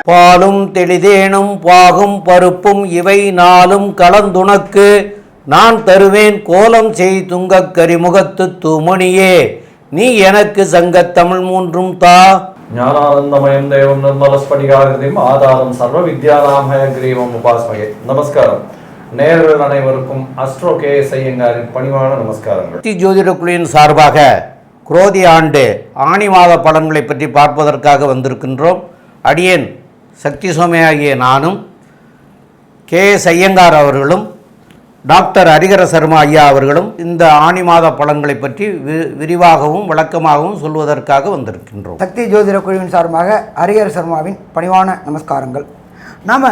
பாலும் தெளிதேனும் பாகும் பருப்பும் இவை நாளும் கலந்துனக்கு நான் தருவேன் கோலம் செய் துங்கக் கரிமுகத்து தூமணியே நீ எனக்கு சங்கத்தமிழ் மூன்றும் தா. ஞானானந்தமயம் தேவம் நிர்மலஸ்படிகாகிருதியும் ஆதாரம் சர்வ வித்யாநாமய கிரீவம் உபாஸ்மயே. நமஸ்காரம். நேயர்கள் அனைவருக்கும் அஸ்ட்ரோ KS ஐயங்காரின் பணிவான நமஸ்காரங்கள். ஜோதிட குழுவின் சார்பாக குரோதி ஆண்டு ஆணி மாத பலன்களை பற்றி பார்ப்பதற்காக வந்திருக்கின்றோம். அடியேன் சக்தி சோமையாகிய நானும் KS ஐயங்கார் அவர்களும் டாக்டர் ஹரிஹர சர்மா ஐயா அவர்களும் இந்த ஆணி மாத பலன்களை பற்றி விரிவாகவும் விளக்கமாகவும் சொல்வதற்காக வந்திருக்கின்றோம். சக்தி ஜோதிட குழுவின் சார்பாக ஹரிஹர சர்மாவின் பணிவான நமஸ்காரங்கள். நாம்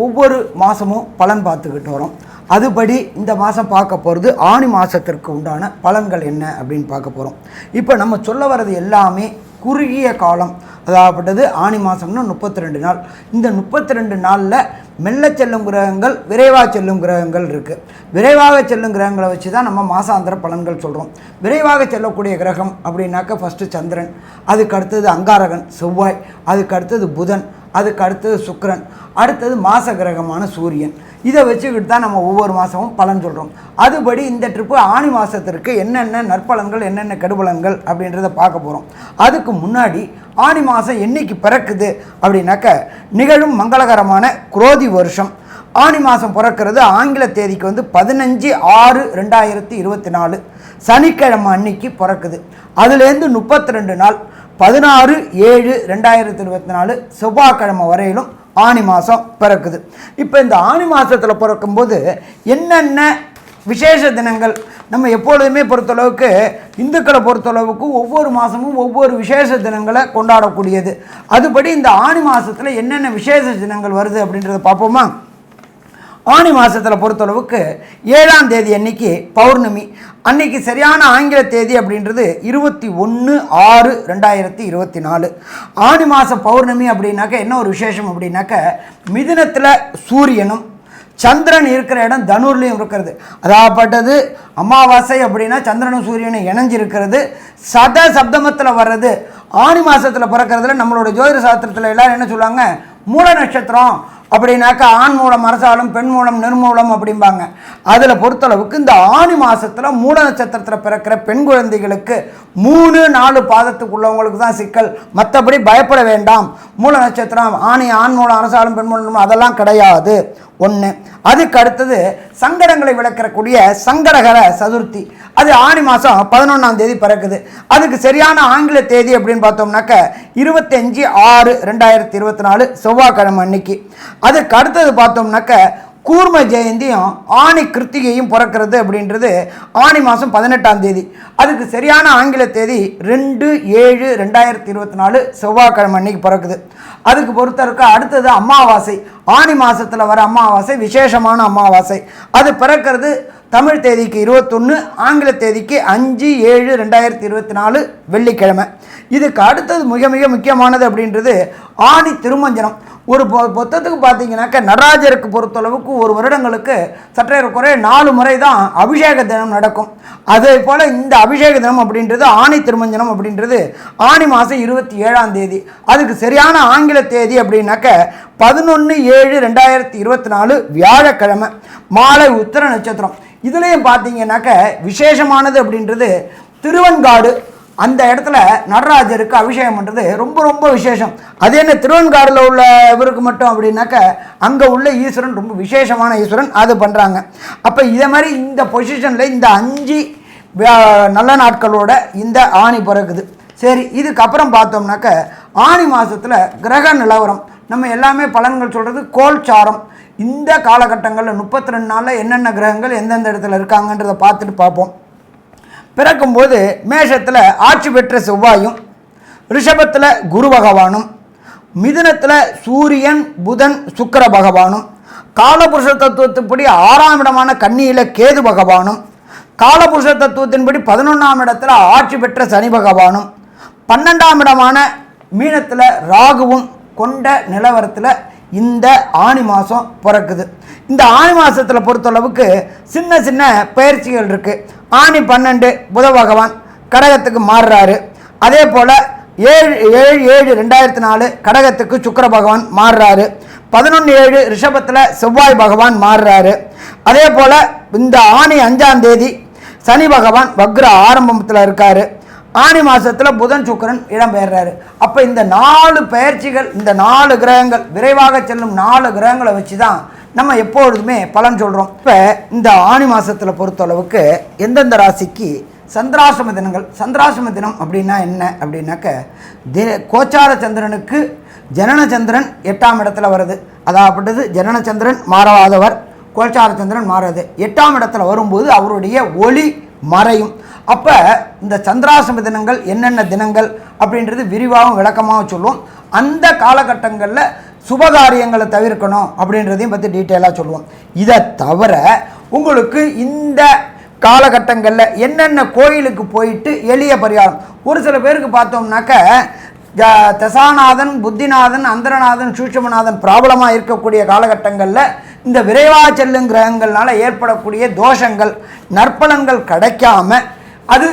ஒவ்வொரு மாதமும் பலன் பார்த்துக்கிட்டு வரோம். அதுபடி இந்த மாதம் பார்க்க போகிறது ஆணி மாதத்திற்கு உண்டான பலன்கள் என்ன அப்படின்னு பார்க்க போகிறோம். இப்போ நம்ம சொல்ல வர்றது எல்லாமே குறுகிய காலம், அதாகப்பட்டது ஆணி மாதம்னா 32 நாள். இந்த 32 நாளில் மெல்ல செல்லும் கிரகங்கள், விரைவாக செல்லும் கிரகங்கள் இருக்குது. விரைவாக செல்லும் கிரகங்களை வச்சு தான் நம்ம மாசாந்திர பலன்கள் சொல்கிறோம். விரைவாக செல்லக்கூடிய கிரகம் அப்படின்னாக்க ஃபஸ்ட்டு சந்திரன், அதுக்கு அடுத்தது அங்காரகன் செவ்வாய், அதுக்கு அடுத்தது புதன், அதுக்கு அடுத்தது சுக்கிரன், அடுத்தது மாச கிரகமான சூரியன். இதை வச்சுக்கிட்டு தான் நம்ம ஒவ்வொரு மாதமும் பலன் சொல்கிறோம். அதுபடி இந்த ட்ரிப்பு ஆணி மாதத்திற்கு என்னென்ன நற்பலன்கள் என்னென்ன கெடுபலன்கள் அப்படின்றத பார்க்க போகிறோம். அதுக்கு முன்னாடி ஆணி மாதம் என்னைக்கு பிறக்குது அப்படின்னாக்க நிகழும் மங்களகரமான குரோதி வருஷம் ஆணி மாதம் பிறக்கிறது ஆங்கில தேதிக்கு 15/6/2024 சனிக்கிழமை அன்னைக்கு பிறக்குது. அதுலேருந்து 32 நாள் 16/7/2024 செவ்வாய்க்கிழமை வரையிலும் ஆணி மாதம் பிறக்குது. இப்போ இந்த ஆணி மாதத்தில் பிறக்கும்போது என்னென்ன விசேஷ தினங்கள் நம்ம எப்பொழுதுமே பொறுத்தளவுக்கு இந்துக்களை பொறுத்தளவுக்கு ஒவ்வொரு மாதமும் ஒவ்வொரு விசேஷ தினங்களை கொண்டாடக்கூடியது. அதுபடி இந்த ஆணி மாதத்தில் என்னென்ன விசேஷ தினங்கள் வருது அப்படின்றத பார்ப்போமா. ஆணி மாதத்தில் பொறுத்தளவுக்கு 7ஆம் தேதி அன்னைக்கு பௌர்ணமி. அன்னைக்கு சரியான ஆங்கில தேதி அப்படின்றது 21/6/2024. ஆணி மாத பௌர்ணமி அப்படின்னாக்க என்ன ஒரு விசேஷம் அப்படின்னாக்க மிதுனத்தில் சூரியனும் சந்திரன் இருக்கிற இடம் தனுர்லையும் இருக்கிறது. அதாகப்பட்டது அமாவாசை அப்படின்னா சந்திரனும் சூரியனும் இணைஞ்சிருக்கிறது. சத சப்தமத்தில் வர்றது ஆணி மாதத்தில் பிறக்கிறதுல நம்மளோட ஜோதிட சாஸ்திரத்தில் எல்லோரும் என்ன சொல்லுவாங்க, மூல நட்சத்திரம் அப்படின்னாக்க ஆண் மூலம் அரசாலும் பெண் மூலம் நிர்மூலம் அப்படிம்பாங்க. அதில் பொறுத்தளவுக்கு இந்த ஆணி மாதத்தில் மூல நட்சத்திரத்தில் பிறக்கிற பெண் குழந்தைகளுக்கு 3-4 பாதத்துக்குள்ளவங்களுக்கு தான் சிக்கல். மற்றபடி பயப்பட வேண்டாம். மூல நட்சத்திரம் ஆண் மூலம் அரசாலும் பெண் மூலம் அதெல்லாம் கிடையாது. ஒன்று. அதுக்கு அடுத்தது சங்கடங்களை விளக்கக்கூடிய சங்கடகர சதுர்த்தி. அது ஆணி மாதம் 11ஆம் தேதி பிறக்குது. அதுக்கு சரியான ஆங்கில தேதி அப்படின்னு பார்த்தோம்னாக்க 25/6/2024 செவ்வாய்க்கிழமை அன்னைக்கு. அதுக்கு அடுத்தது பார்த்தோம்னாக்க கூர்ம ஜெயந்தியும் ஆணி கிருத்திகையும் பிறக்கிறது அப்படின்றது ஆணி மாதம் 18ஆம் தேதி. அதுக்கு சரியான ஆங்கில தேதி 2/7/2024 செவ்வாய்க்கிழமை அன்னைக்கு பிறக்குது. அதுக்கு பொறுத்தவரைக்கு அடுத்தது அமாவாசை. ஆணி மாதத்தில் வர அமாவாசை விசேஷமான அமாவாசை. அது பிறக்கிறது தமிழ் தேதிக்கு 21, ஆங்கில தேதிக்கு 5/7/2024 வெள்ளிக்கிழமை. இதுக்கு அடுத்தது மிக மிக முக்கியமானது அப்படின்றது ஆணி திருமஞ்சனம். ஒரு மொத்தத்துக்கு பார்த்தீங்கன்னாக்க நடராஜருக்கு பொறுத்தளவுக்கு ஒரு வருடங்களுக்கு சற்றே குறைய 4 முறை தான் அபிஷேக தினம் நடக்கும். அதே போல் இந்த அபிஷேக தினம் அப்படின்றது ஆணி திருமஞ்சனம் அப்படின்றது ஆணி மாதம் 27ஆம் தேதி. அதுக்கு சரியான ஆங்கில தேதி அப்படின்னாக்க 11/7/2024 வியாழக்கிழமை மாலை உத்திர நட்சத்திரம். இதுலேயும் பார்த்தீங்கன்னாக்க விசேஷமானது அப்படின்றது திருவெண்காடு. அந்த இடத்துல நடராஜருக்கு அபிஷேகம் பண்ணுறது ரொம்ப ரொம்ப விசேஷம். அது என்ன திருவெண்காடில் உள்ள இவருக்கு மட்டும் அப்படின்னாக்க அங்கே உள்ள ஈஸ்வரன் ரொம்ப விசேஷமான ஈஸ்வரன், அது பண்ணுறாங்க. அப்போ இதே மாதிரி இந்த பொசிஷனில் இந்த 5 நல்ல நாட்களோட இந்த ஆணி பிறகுது. சரி, இதுக்கப்புறம் பார்த்தோம்னாக்க ஆணி மாதத்தில் கிரக நிலவரம் நம்ம எல்லாமே பலன்கள் சொல்கிறது கோல்சாரம். இந்த காலகட்டங்களில் 32 நாளில் என்னென்ன கிரகங்கள் எந்தெந்த இடத்துல இருக்காங்கன்றதை பார்த்துட்டு பார்ப்போம். பிறக்கும்போது மேஷத்தில் ஆட்சி பெற்ற செவ்வாயும், ரிஷபத்தில் குரு பகவானும், மிதுனத்தில் சூரியன் புதன் சுக்கிர பகவானும், காலபுருஷ தத்துவத்தின்படி 6ஆம் இடமான கன்னியில் கேது பகவானும், காலபுருஷ தத்துவத்தின்படி 11ஆம் இடத்துல ஆட்சி பெற்ற சனி பகவானும், 12ஆம் இடமான மீனத்தில் ராகுவும் கொண்ட நிலவரத்தில் இந்த ஆணி மாதம் பிறக்குது. இந்த ஆணி மாதத்தில் பொறுத்தளவுக்கு சின்ன சின்ன பயிற்சிகள் இருக்குது. ஆணி 12 புத பகவான் கடகத்துக்கு மாறுறாரு. அதே போல் 7/7/2004 கடகத்துக்கு சுக்கிர பகவான் மாறுறாரு. 11/7 ரிஷபத்தில் செவ்வாய் பகவான் மாறுறாரு. அதே போல் இந்த ஆணி 5ஆம் தேதி சனி பகவான் வக்ர ஆரம்பத்தில் இருக்கார். ஆணி மாதத்தில் புதன் சுக்கிரன் இடம்பெயர்றாரு. அப்போ இந்த 4 பெயர்ச்சிகள், இந்த 4 கிரகங்கள், விரைவாக செல்லும் 4 கிரகங்களை வச்சு தான் நம்ம எப்பொழுதுமே பலன் சொல்கிறோம். இப்போ இந்த ஆணி மாதத்தில் பொறுத்தளவுக்கு எந்தெந்த ராசிக்கு சந்திராசிரம தினங்கள், சந்திராசிரம தினம் அப்படின்னா என்ன அப்படின்னாக்க, கோச்சார சந்திரனுக்கு ஜனன சந்திரன் 8ஆம் இடத்துல வருது. அதாவது ஜனன சந்திரன் மாறாதவர், கோச்சார சந்திரன் மாறாது. 8ஆம் இடத்துல வரும்போது அவருடைய ஒளி மறையும். அப்போ இந்த சந்திராசிரம தினங்கள் என்னென்ன தினங்கள் அப்படின்றது விரிவாகவும் விளக்கமாகவும் சொல்லுவோம். அந்த காலகட்டங்களில் சுபகாரியங்களை தவிர்க்கணும் அப்படின்றதையும் பற்றி டீட்டெயிலாக சொல்லுவோம். இதை தவிர உங்களுக்கு இந்த காலகட்டங்களில் என்னென்ன கோயிலுக்கு போயிட்டு எளிய பரிகாரம், ஒரு சில பேருக்கு பார்த்தோம்னாக்க தசாநாதன், புத்திநாதன், அந்தரநாதன், சூட்சுமநாதன் ப்ராப்ளமாக இருக்கக்கூடிய காலகட்டங்களில் இந்த விரைவாக செல்லும் கிரகங்கள்னால ஏற்படக்கூடிய தோஷங்கள், நற்பலன்கள் கிடைக்காம அது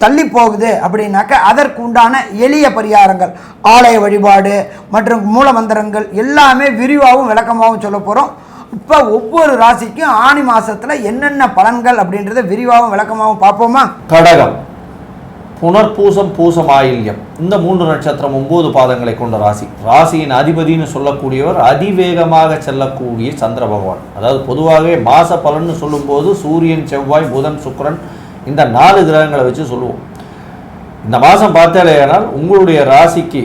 தள்ளி போகுது அப்படின்னாக்க அதற்கு உண்டான எளிய பரிகாரங்கள், ஆலய வழிபாடு மற்றும் மூலமந்திரங்கள் எல்லாமே விரிவாகவும் விளக்கமாகவும் சொல்ல போகிறோம். இப்போ ஒவ்வொரு ராசிக்கும் ஆணி மாதத்தில் என்னென்ன பலன்கள் அப்படின்றத விரிவாகவும் விளக்கமாகவும் பார்ப்போமா? கடகம், புனர்பூசம், பூசம், ஆயில்யம், இந்த 3 நட்சத்திரம் 9 பாதங்களை கொண்ட ராசி. ராசியின் அதிபதினு சொல்லக்கூடியவர் அதிவேகமாக செல்லக்கூடிய சந்திர பகவான். அதாவது பொதுவாகவே மாச பலன்னு சொல்லும்போது சூரியன், செவ்வாய், புதன், சுக்கிரன் இந்த 4 கிரகங்களை வச்சு சொல்லுவோம். இந்த மாதம் பார்த்தாலேயானால் உங்களுடைய ராசிக்கு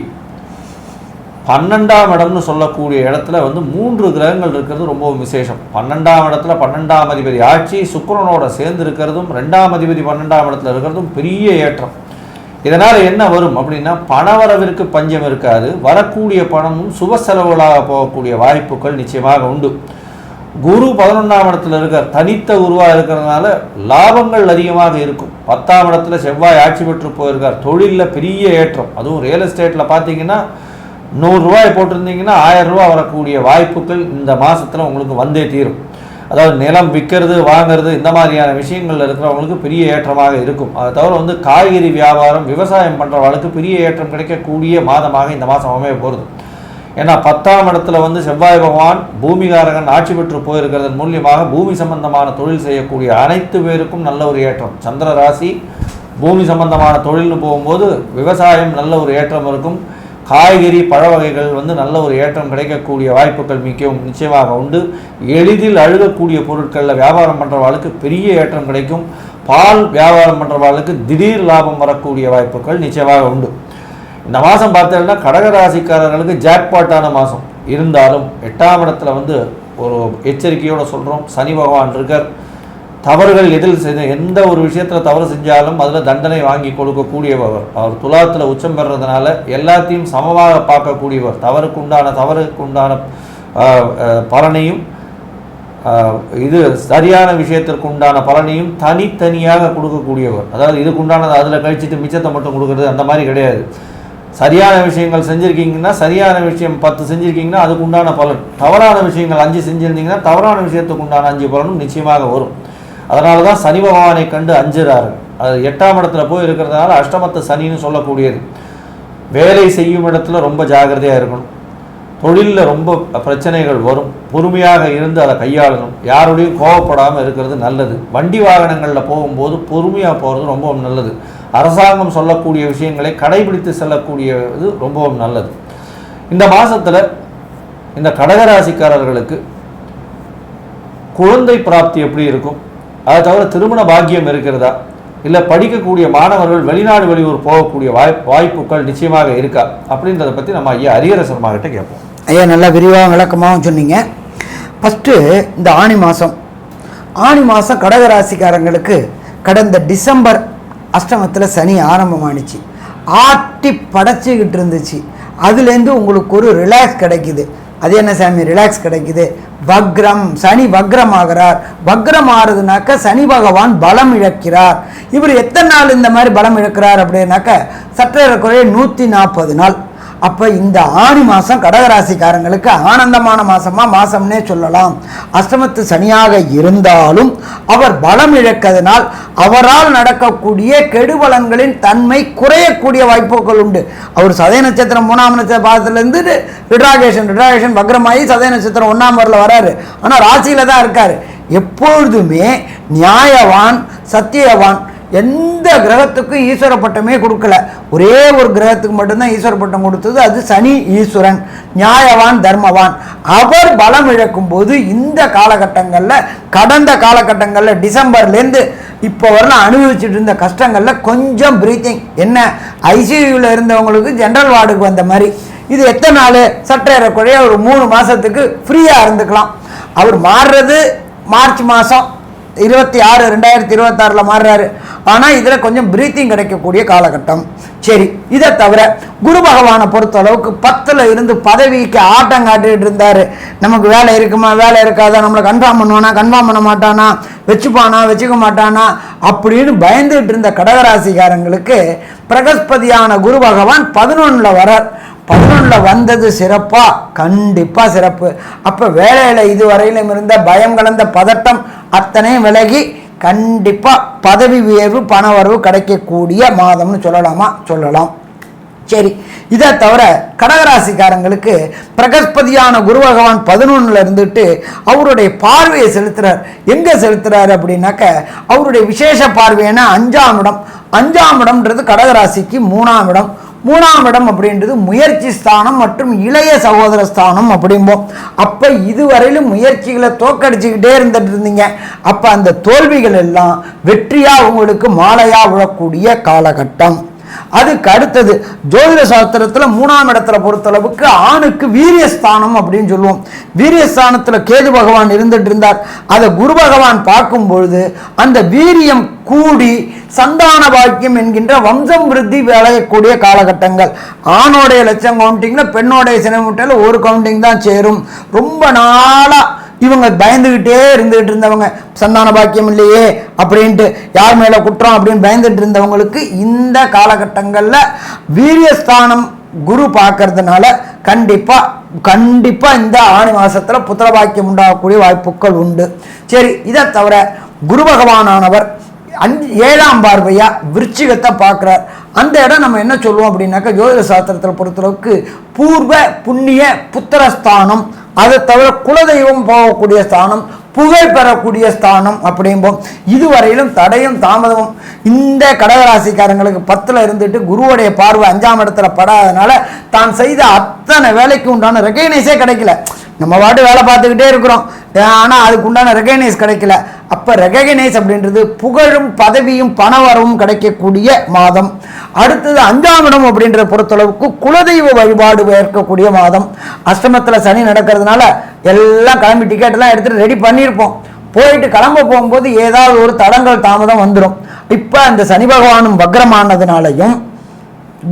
12ஆம் இடம்னு சொல்லக்கூடிய இடத்துல 3 கிரகங்கள் இருக்கிறது ரொம்ப விசேஷம். 12ஆம் இடத்துல 12ஆம் அதிபதி ஆட்சி சுக்கிரனோட சேர்ந்து இருக்கிறதும், 2ஆம் அதிபதி 12ஆம் இடத்துல இருக்கிறதும் பெரிய ஏற்றம். இதனால் என்ன வரும் அப்படின்னா, பணவரவிற்கு பஞ்சம் இருக்காது. வரக்கூடிய பணமும் சுப செலவுகளாக போகக்கூடிய வாய்ப்புகள் நிச்சயமாக உண்டு. குரு 11ஆம் இடத்துல இருக்கார், தனித்த குருவாக இருக்கிறதுனால லாபங்கள் அதிகமாக இருக்கும். 10ஆம் இடத்துல செவ்வாய் ஆட்சி பெற்று போயிருக்கார், தொழிலில் பெரிய ஏற்றம். அதுவும் ரியல் எஸ்டேட்டில் பார்த்தீங்கன்னா 100 ரூபாய் போட்டிருந்தீங்கன்னா 1000 ரூபா வரக்கூடிய வாய்ப்புகள் இந்த மாதத்தில் உங்களுக்கு வந்தே தீரும். அதாவது நிலம் விற்கிறது, வாங்கிறது, இந்த மாதிரியான விஷயங்கள் இருக்கிறவங்களுக்கு பெரிய ஏற்றமாக இருக்கும். அதை தவிர காய்கறி வியாபாரம், விவசாயம் பண்ணுறவங்களுக்கு பெரிய ஏற்றம் கிடைக்கக்கூடிய மாதமாக இந்த மாதம் அமைய போகிறது. ஏன்னா 10ஆம் இடத்துல செவ்வாய் பகவான் பூமிகாரகன் ஆட்சி பெற்று போயிருக்கிறதன் மூலியமாக பூமி சம்பந்தமான தொழில் செய்யக்கூடிய அனைத்து பேருக்கும் நல்ல ஒரு ஏற்றம். சந்திர ராசி பூமி சம்பந்தமான தொழில்னு போகும்போது விவசாயம் நல்ல ஒரு ஏற்றம் இருக்கும். காய்கறி, பழ வகைகள் நல்ல ஒரு ஏற்றம் கிடைக்கக்கூடிய வாய்ப்புகள் மிகவும் நிச்சயமாக உண்டு. எளிதில் அழுகக்கூடிய பொருட்களில் வியாபாரம் பண்ணுறவர்களுக்கு பெரிய ஏற்றம் கிடைக்கும். பால் வியாபாரம் பண்ணுறவர்களுக்கு திடீர் லாபம் வரக்கூடிய வாய்ப்புகள் நிச்சயமாக உண்டு. இந்த மாதம் பார்த்தீங்கன்னா கடகராசிக்காரர்களுக்கு ஜாக்பாட்டான மாதம் இருந்தாலும் 8ஆம் இடத்துல ஒரு எச்சரிக்கையோடு சொல்கிறோம். சனி பகவான் இருக்கார். தவறுகள் எதில் செய்த எந்த ஒரு விஷயத்தில் தவறு செஞ்சாலும் அதில் தண்டனை வாங்கி கொடுக்கக்கூடியவர். அவர் துலாத்தில் உச்சம் பெறுறதுனால எல்லாத்தையும் சமமாக பார்க்கக்கூடியவர். தவறுக்குண்டான பலனையும் இது சரியான விஷயத்திற்கு உண்டான பலனையும் தனித்தனியாக கொடுக்கக்கூடியவர். அதாவது இதுக்குண்டானது அதில் கழிச்சிட்டு மிச்சத்தை மட்டும் கொடுக்குறது அந்த மாதிரி கிடையாது. சரியான விஷயங்கள் செஞ்சுருக்கீங்கன்னா, சரியான விஷயம் 10 செஞ்சுருக்கீங்கன்னா அதுக்கு உண்டான பலன், தவறான விஷயங்கள் 5 செஞ்சுருந்தீங்கன்னா தவறான விஷயத்துக்கு உண்டான 5 பலனும் நிச்சயமாக வரும். அதனால தான் சனி பகவானை கண்டு அஞ்சுறாரு. அது 8ஆம் இடத்துல போய் இருக்கிறதுனால அஷ்டமத்து சனின்னு சொல்லக்கூடியது. வேலை செய்யும் இடத்துல ரொம்ப ஜாகிரதையாக இருக்கணும். தொழிலில் ரொம்ப பிரச்சனைகள் வரும். பொறுமையாக இருந்து அதை கையாளணும். யாரோடையும் கோவப்படாமல் இருக்கிறது நல்லது. வண்டி வாகனங்களில் போகும்போது பொறுமையாக போகிறது ரொம்பவும் நல்லது. அரசாங்கம் சொல்லக்கூடிய விஷயங்களை கடைபிடித்து செல்லக்கூடியது ரொம்பவும் நல்லது. இந்த மாதத்தில் இந்த கடகராசிக்காரர்களுக்கு குழந்தை பிராப்தி எப்படி இருக்கும், அதை தவிர திருமண பாக்கியம் இருக்கிறதா, இல்லை படிக்கக்கூடிய மாணவர்கள் வெளிநாடு வெளியூர் போகக்கூடிய வாய்ப்புகள் நிச்சயமாக இருக்கா அப்படின்றத பற்றி நம்ம ஐயா ஹரிஹர சர்மா கிட்ட கேட்போம். ஐயா நல்லா விரிவாக விளக்கமாகவும் சொன்னீங்க. ஃபஸ்ட்டு இந்த ஆணி மாதம் கடகராசிக்காரங்களுக்கு கடந்த டிசம்பர் அஷ்டமத்தில் சனி ஆரம்பமானிச்சு. ஆட்டி படைச்சிக்கிட்டு இருந்துச்சு. அதுலேருந்து உங்களுக்கு ஒரு ரிலாக்ஸ் கிடைக்குது. அது என்ன சாமி ரிலாக்ஸ் கிடைக்குது? வக்ரம், சனி வக்ரம் ஆகிறார். வக்ரம் ஆறுதுனாக்க சனி பகவான் பலம் இழக்கிறார். இவர் எத்தனை நாள் இந்த மாதிரி பலம் இழக்கிறார் அப்படின்னாக்க சற்றேறக்குறைய 140 நாள். அப்போ இந்த ஆணி மாதம் கடகராசிக்காரங்களுக்கு ஆனந்தமான மாதம்னே சொல்லலாம். அஷ்டமத்து சனியாக இருந்தாலும் அவர் பலம் இழக்கிறதுனால் அவரால் நடக்கக்கூடிய கெடுபலன்களின் தன்மை குறையக்கூடிய வாய்ப்புகள் உண்டு. அவர் சதய நட்சத்திரம் 3ஆம் நட்சத்திர பாதத்திலேருந்து ரிட்ராகேஷன் வக்ரமாகி சதய நட்சத்திரம் 1ஆம் வரல வராரு. ஆனால் ராசியில் தான் இருக்கார். எப்பொழுதுமே நியாயவான் சத்தியவான். எந்த கிரகத்துக்கும் ஈஸ்வர பட்டமே கொடுக்கல. ஒரே ஒரு கிரகத்துக்கு மட்டும்தான் ஈஸ்வர பட்டம் கொடுத்தது. அது சனி ஈஸ்வரன், நியாயவான், தர்மவான். அவர் பலம் இழக்கும் போது இந்த காலகட்டங்களில், கடந்த காலகட்டங்களில் டிசம்பர்லேருந்து இப்போ வரலாம் அனுபவிச்சுட்டு இருந்த கஷ்டங்களில் கொஞ்சம் பிரீத்திங் என்ன ஐசியூவில் இருந்தவங்களுக்கு ஜென்ரல் வார்டுக்கு வந்த மாதிரி. இது எத்தனை நாள் சற்றேறக்குறைய ஒரு 3 மாதத்துக்கு ஃப்ரீயாக இருந்துக்கலாம். அவர் மாறுறது மார்ச் மாதம் 26 2026 மாறுறாரு. ஆனால் இதில் கொஞ்சம் பிரீத்திங் கிடைக்கக்கூடிய காலகட்டம். சரி, இதை தவிர குரு பகவானை பொறுத்தளவுக்கு 10ல் இருந்து பதவிக்கு ஆட்டம் காட்டிகிட்டு இருந்தார். நமக்கு வேலை இருக்குமா, வேலை இருக்காதா, நம்மளை கன்ஃபார்ம் பண்ணுவானா, கன்ஃபார்ம் பண்ண மாட்டானா, வச்சுப்பானா, வச்சுக்க மாட்டானா அப்படின்னு பயந்துகிட்டு இருந்த கடகராசிக்காரங்களுக்கு பிரகஸ்பதியான குரு பகவான் 11ல் வரார். 11ல் வந்தது சிறப்பா? கண்டிப்பாக சிறப்பு. அப்போ வேலையில் இதுவரையிலும் இருந்த பயம் கலந்த பதட்டம் அத்தனையும் விலகி கண்டிப்பாக பதவி உயர்வு பணவரவு கிடைக்கக்கூடிய மாதம்னு சொல்லலாம். சரி, இதை தவிர கடகராசிக்காரங்களுக்கு பிரகஸ்பதியான குரு பகவான் 11ல் இருந்துட்டு அவருடைய பார்வையை செலுத்துறார். எங்கே செலுத்துறாரு அப்படின்னாக்க அவருடைய விசேஷ பார்வையான 5ஆம் இடம். 5ஆம் இடம்ன்றது கடகராசிக்கு 3ஆம் இடம். 3ஆம் இடம் அப்படின்றது முயற்சி ஸ்தானம் மற்றும் இளைய சகோதர ஸ்தானம் அப்படிம்போம். அப்போ இதுவரையிலும் முயற்சிகளை தோக்கடிச்சுக்கிட்டே இருந்துட்டு அப்போ அந்த தோல்விகள் எல்லாம் வெற்றியாக உங்களுக்கு மாலையாக விழக்கூடிய காலகட்டம். அதுக்கு அடுத்தது ஜோதிட சாஸ்திரத்தில் 3ஆம் இடத்துல பொறுத்தளவுக்கு ஆணுக்கு வீரியஸ்தானம் அப்படின்னு சொல்லுவோம். வீரியஸ்தானத்தில் கேது பகவான் இருந்துட்டு இருந்தார். அதை குரு பகவான் பார்க்கும் பொழுது அந்த வீரியம் கூடி சந்தான பாக்கியம் என்கின்ற வம்சம் விருத்தி விளையக்கூடிய காலகட்டங்கள். ஆணோடைய லட்சம் கவுண்டிங்கில் பெண்ணோடைய சினமுட்டையில் ஒரு கவுண்டிங் தான் சேரும். ரொம்ப நாளாக இவங்க பயந்துக்கிட்டே இருந்துகிட்டு இருந்தவங்க, சந்தான பாக்கியம் இல்லையே அப்படின்ட்டு, யார் மேலே குற்றம் அப்படின்னு பயந்துட்டு இருந்தவங்களுக்கு இந்த காலகட்டங்களில் வீரியஸ்தானம் குரு பார்க்கறதுனால கண்டிப்பாக இந்த ஆணி மாதத்தில் புத்திர பாக்கியம் உண்டாகக்கூடிய வாய்ப்புகள் உண்டு. சரி, இதை தவிர குரு பகவானானவர் 7ஆம் பார்வையா விருச்சிகத்தை பார்க்குறார். அந்த இடம் நம்ம என்ன சொல்லுவோம் அப்படின்னாக்கா ஜோதிட சாஸ்திரத்தில் பொறுத்தளவுக்கு பூர்வ புண்ணிய புத்திரஸ்தானம். அதை தவிர குலதெய்வம் போகக்கூடிய ஸ்தானம், புகழ் பெறக்கூடிய ஸ்தானம் அப்படிம்போம். இதுவரையிலும் தடையும் தாமதமும் இந்த கடகராசிக்காரங்களுக்கு 10ல் இருந்துட்டு குருவுடைய பார்வை 5ஆம் இடத்துல படாதனால தான் செய்த அத்தனை வேலைக்கு உண்டான ரெகக்னைஸே கிடைக்கல. நம்ம பாட்டு வேலை பார்த்துக்கிட்டே இருக்கிறோம், ஆனால் அதுக்கு உண்டான ரெகக்னைஸ் கிடைக்கல. அப்போ ரெகக்னைஸ் அப்படின்றது புகழும் பதவியும் பணவரவும் கிடைக்கக்கூடிய மாதம். அடுத்தது 5ஆம் இடம் அப்படின்றத பொறுத்தளவுக்கு குலதெய்வ வழிபாடு ஏற்கக்கூடிய மாதம். அஷ்டமத்தில் சனி நடக்கிறதுனால எல்லாம் கிளம்பி டிக்கெட்டெல்லாம் எடுத்துகிட்டு ரெடி பண்ணியிருப்போம். போயிட்டு கிளம்ப போகும்போது ஏதாவது ஒரு தடங்கள் தாமதம் வந்துடும். இப்போ அந்த சனி பகவானும் வக்ரமானதுனாலையும்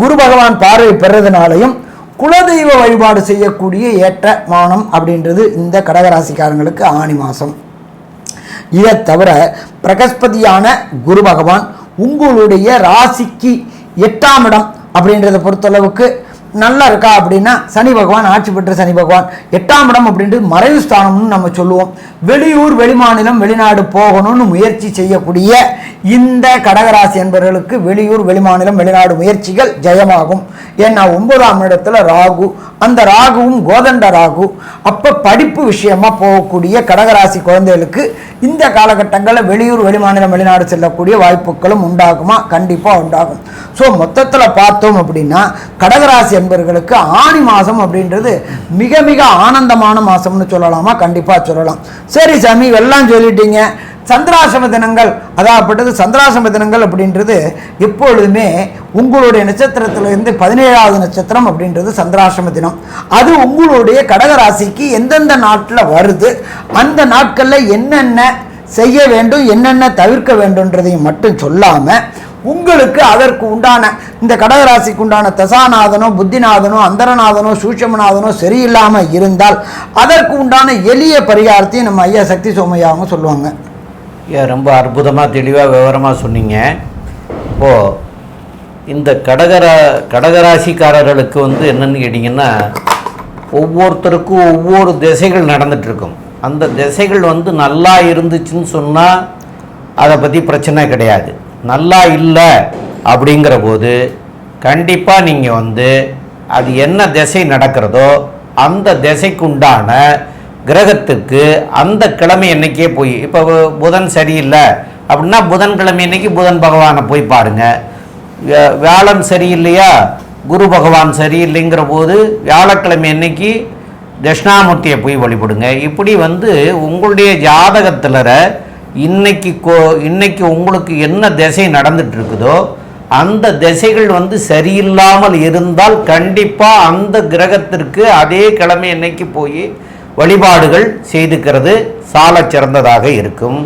குரு பகவான் பார்வை பெறதுனாலையும் குலதெய்வ வழிபாடு செய்யக்கூடிய ஏற்ற மானம் அப்படின்றது இந்த கடகராசிக்காரங்களுக்கு ஆணி மாதம். இதை தவிர பிரகஸ்பதியான குரு பகவான் உங்களுடைய ராசிக்கு 8ஆம் இடம் அப்படின்றத பொறுத்தளவுக்கு நல்லா இருக்கா அப்படின்னா சனி பகவான் ஆட்சி பெற்ற சனி பகவான் 8ஆம் இடம் அப்படின்றது மறைவு ஸ்தானம்னு நம்ம சொல்லுவோம். வெளியூர் வெளிமாநிலம் வெளிநாடு போகணும்னு முயற்சி செய்யக்கூடிய இந்த கடகராசி என்பவர்களுக்கு வெளியூர் வெளிமாநிலம் வெளிநாடு முயற்சிகள் ஜெயமாகும். ஏன்னா 9ஆம் இடத்துல ராகு, அந்த ராகுவும் கோதண்ட ராகு. அப்போ படிப்பு விஷயமா போகக்கூடிய கடகராசி குழந்தைகளுக்கு இந்த காலகட்டங்களில் வெளியூர் வெளிமாநிலம் வெளிநாடு செல்லக்கூடிய வாய்ப்புகளும் உண்டாகுமா? கண்டிப்பாக உண்டாகும். ஸோ மொத்தத்தில் பார்த்தோம் அப்படின்னா கடகராசி என்பவர்களுக்கு ஆணி மாதம் அப்படின்றது மிக மிக ஆனந்தமான மாதம்னு சொல்லலாமா? கண்டிப்பாக சொல்லலாம். சரி சாமி, எல்லாம் சொல்லிட்டீங்க. சந்திராசிரம தினங்கள், அதாகப்பட்டது சந்திராசிரம தினங்கள் அப்படின்றது எப்பொழுதுமே உங்களுடைய நட்சத்திரத்திலிருந்து 17வது நட்சத்திரம் அப்படின்றது சந்திராசிரம தினம். அது உங்களுடைய கடகராசிக்கு எந்தெந்த நாட்டில் வருது, அந்த நாட்களில் என்னென்ன செய்ய வேண்டும், என்னென்ன தவிர்க்க வேண்டும்ன்றதையும் மட்டும் சொல்லாமல் உங்களுக்கு அதற்கு உண்டான இந்த கடகராசிக்கு உண்டான தசாநாதனோ புத்திநாதனோ அந்தரநாதனோ சூட்சமநாதனோ சரியில்லாமல் இருந்தால் அதற்கு உண்டான எளிய பரிகாரத்தையும் நம்ம ஐயா சக்தி சோமையாவும் சொல்லுவாங்க. ரொம்ப அற்புதமாக தெளிவாக விவரமாக சொன்னீங்க. இப்போது இந்த கடகராசிக்காரர்களுக்கு வந்து என்னன்னு கேட்டிங்கன்னா, ஒவ்வொருத்தருக்கும் ஒவ்வொரு திசைகள் நடந்துகிட்ருக்கும். அந்த திசைகள் வந்து நல்லா இருந்துச்சுன்னு சொன்னால் அதை பற்றி பிரச்சனை கிடையாது. நல்லா இல்லை அப்படிங்கிற போது கண்டிப்பாக நீங்கள் வந்து அது என்ன திசை நடக்கிறதோ அந்த திசைக்குண்டான கிரகத்துக்கு அந்த கிழமை அன்னைக்கே போய், இப்போ புதன் சரியில்லை அப்படின்னா புதன்கிழமை அன்னைக்கு புதன் பகவானை போய் பாருங்கள். வியாழன் சரியில்லையா, குரு பகவான் சரியில்லைங்கிற போது வியாழக்கிழமை அன்னைக்கு தட்சிணாமூர்த்தியை போய் வழிபடுங்க. இப்படி வந்து உங்களுடைய ஜாதகத்தில் இன்னைக்கு உங்களுக்கு என்ன திசை நடந்துட்டு இருக்குதோ அந்த திசைகள் வந்து சரியில்லாமல் இருந்தால் கண்டிப்பாக அந்த கிரகத்திற்கு அதே கிழமை அன்னைக்கு போய் வழிபாடுகள் செய்துக்கிறது சால சிறந்ததாக இருக்கும்.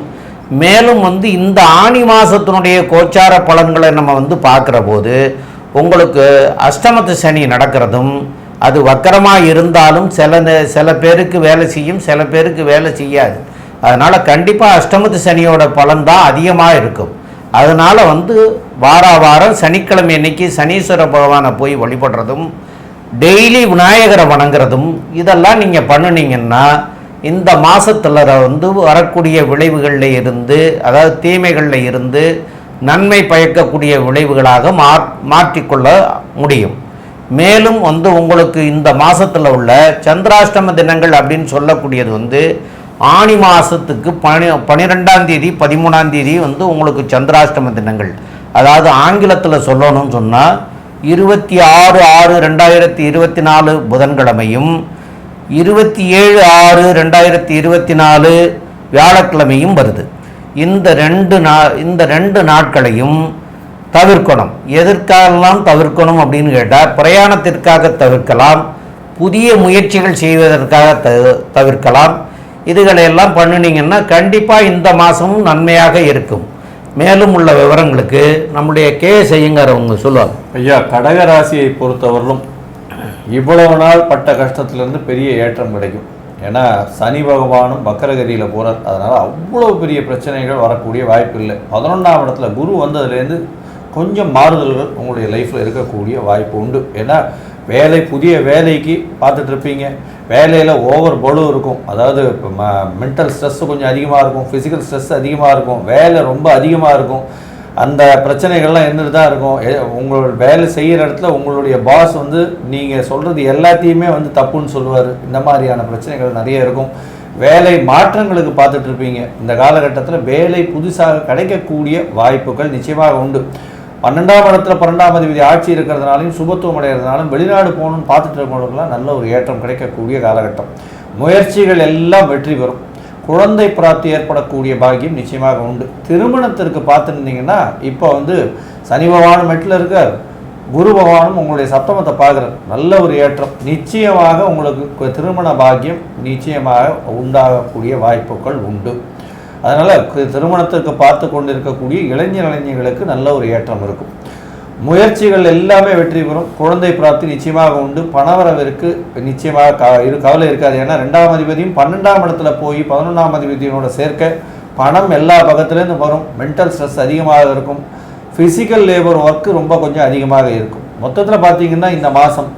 மேலும் வந்து இந்த ஆணி மாதத்தினுடைய கோச்சார பலன்களை நம்ம வந்து பார்க்குற போது உங்களுக்கு அஷ்டமத்து சனி நடக்கிறதும், அது வக்கரமாக இருந்தாலும் சில பேருக்கு வேலை செய்யும், சில பேருக்கு வேலை செய்யாது. அதனால் கண்டிப்பாக அஷ்டமத்து சனியோட பலன் தான் அதிகமாக இருக்கும். அதனால் வந்து வாரம் சனிக்கிழமை அன்னைக்கு சனீஸ்வர பகவானை போய் வழிபடுறதும், டெய்லி விநாயகரை வணங்குறதும் இதெல்லாம் நீங்கள் பண்ணினீங்கன்னா இந்த மாதத்தில் வந்து வரக்கூடிய விளைவுகளில் இருந்து, அதாவது தீமைகளில் இருந்து நன்மை பயக்கக்கூடிய விளைவுகளாக மாற்றிக்கொள்ள முடியும். மேலும் வந்து உங்களுக்கு இந்த மாதத்தில் உள்ள சந்திராஷ்டம தினங்கள் அப்படின்னு சொல்லக்கூடியது வந்து ஆணி மாதத்துக்கு 12ஆம் தேதி 13ஆம் தேதி வந்து உங்களுக்கு சந்திராஷ்டம தினங்கள். அதாவது ஆங்கிலத்தில் சொல்லணும்னு சொன்னால் 26/6/2024 புதன்கிழமையும் 27/6/2024 வியாழக்கிழமையும் வருது. இந்த ரெண்டு நாட்களையும் தவிர்க்கணும். எதற்காகலாம் தவிர்க்கணும் அப்படின்னு கேட்டால், பிரயாணத்திற்காக தவிர்க்கலாம், புதிய முயற்சிகள் செய்வதற்காக தவிர்க்கலாம். இதுகளையெல்லாம் பண்ணினீங்கன்னா கண்டிப்பாக இந்த மாதமும் நன்மையாக இருக்கும். மேலும் உள்ள விவரங்களுக்கு நம்முடைய ஐயங்கார் அவங்க சொல்லுவாங்க. ஐயா, கடகராசியை பொறுத்தவரையிலும் இவ்வளவு நாள் பட்ட கஷ்டத்துலேருந்து பெரிய ஏற்றம் கிடைக்கும். ஏன்னா சனி பகவானும் வக்கரகதியில் போகிறார். அதனால் அவ்வளோ பெரிய பிரச்சனைகள் வரக்கூடிய வாய்ப்பு இல்லை. 11ஆம் இடத்துல குரு வந்ததுலேருந்து கொஞ்சம் மாறுதல்கள் உங்களுடைய லைஃப்பில் இருக்கக்கூடிய வாய்ப்பு உண்டு. ஏன்னா புதிய வேலைக்கு பார்த்துட்ருப்பீங்க. வேலையில் ஓவர் பலு இருக்கும். அதாவது மென்டல் ஸ்ட்ரெஸ்ஸு கொஞ்சம் அதிகமாக இருக்கும், ஃபிசிக்கல் ஸ்ட்ரெஸ் அதிகமாக இருக்கும், வேலை ரொம்ப அதிகமாக இருக்கும். அந்த பிரச்சனைகள்லாம் இருந்துட்டு தான் இருக்கும். உங்களோட வேலை செய்கிற இடத்துல உங்களுடைய பாஸ் வந்து நீங்கள் சொல்கிறது எல்லாத்தையுமே வந்து தப்புன்னு சொல்லுவார். இந்த மாதிரியான பிரச்சனைகள் நிறைய இருக்கும். வேலை மாற்றங்களுக்கு பார்த்துட்ருப்பீங்க. இந்த காலகட்டத்தில் வேலை புதுசாக கிடைக்கக்கூடிய வாய்ப்புகள் நிச்சயமாக உண்டு. 12ஆம் இடத்துல 12ஆம் அதிபதி ஆட்சி இருக்கிறதுனாலையும் சுபத்துவம் அடைகிறதுனாலும் வெளிநாடு போகணும்னு பார்த்துட்டு இருக்கவங்களுக்குலாம் நல்ல ஒரு ஏற்றம் கிடைக்கக்கூடிய காலகட்டம். முயற்சிகள் எல்லாம் வெற்றி பெறும். குழந்தை பிராப்தி ஏற்படக்கூடிய பாக்கியம் நிச்சயமாக உண்டு. திருமணத்திற்கு பார்த்துருந்தீங்கன்னா இப்போ வந்து சனி பகவானும் மெட்டில் இருக்கார், குரு பகவானும் உங்களுடைய சப்தமத்தை பார்க்குறார். நல்ல ஒரு ஏற்றம். நிச்சயமாக உங்களுக்கு திருமண பாக்கியம் நிச்சயமாக உண்டாகக்கூடிய வாய்ப்புகள் உண்டு. அதனால் திருமணத்திற்கு பார்த்து கொண்டு இருக்கக்கூடிய இளைஞர்களுக்கு நல்ல ஒரு ஏற்றம் இருக்கும். முயற்சிகள் எல்லாமே வெற்றி பெறும். குழந்தை பிராப்தி நிச்சயமாக உண்டு. பணவரவிற்கு நிச்சயமாக கவலை இருக்காது. ஏன்னா 2ஆம் அதிபதியும் 12ஆம் இடத்துல போய் 11ஆம் அதிபதியோட சேர்க்க பணம் எல்லா பக்கத்துலேருந்து வரும். மென்டல் ஸ்ட்ரெஸ் அதிகமாக இருக்கும். ஃபிசிக்கல் லேபர் ஒர்க்கு ரொம்ப கொஞ்சம் அதிகமாக இருக்கும். மொத்தத்தில் பார்த்தீங்கன்னா இந்த மாதம்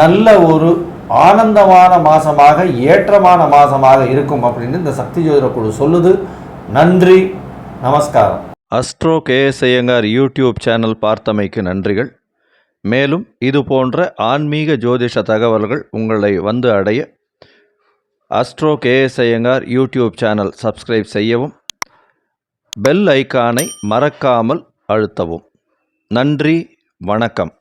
நல்ல ஒரு ஆனந்தமான மாதமாக, ஏற்றமான மாதமாக இருக்கும் அப்படின்னு இந்த சக்தி ஜோதிட குழு சொல்லுது. நன்றி, நமஸ்காரம். அஸ்ட்ரோ ஐயங்கார் யூடியூப் சேனல் பார்த்தமைக்கு நன்றிகள். மேலும் இது போன்ற ஆன்மீக ஜோதிஷ தகவல்கள் உங்களை வந்து அடைய astro Iyengar YouTube channel subscribe செய்யவும், பெல் ஐக்கானை மறக்காமல் அழுத்தவும். நன்றி, வணக்கம்.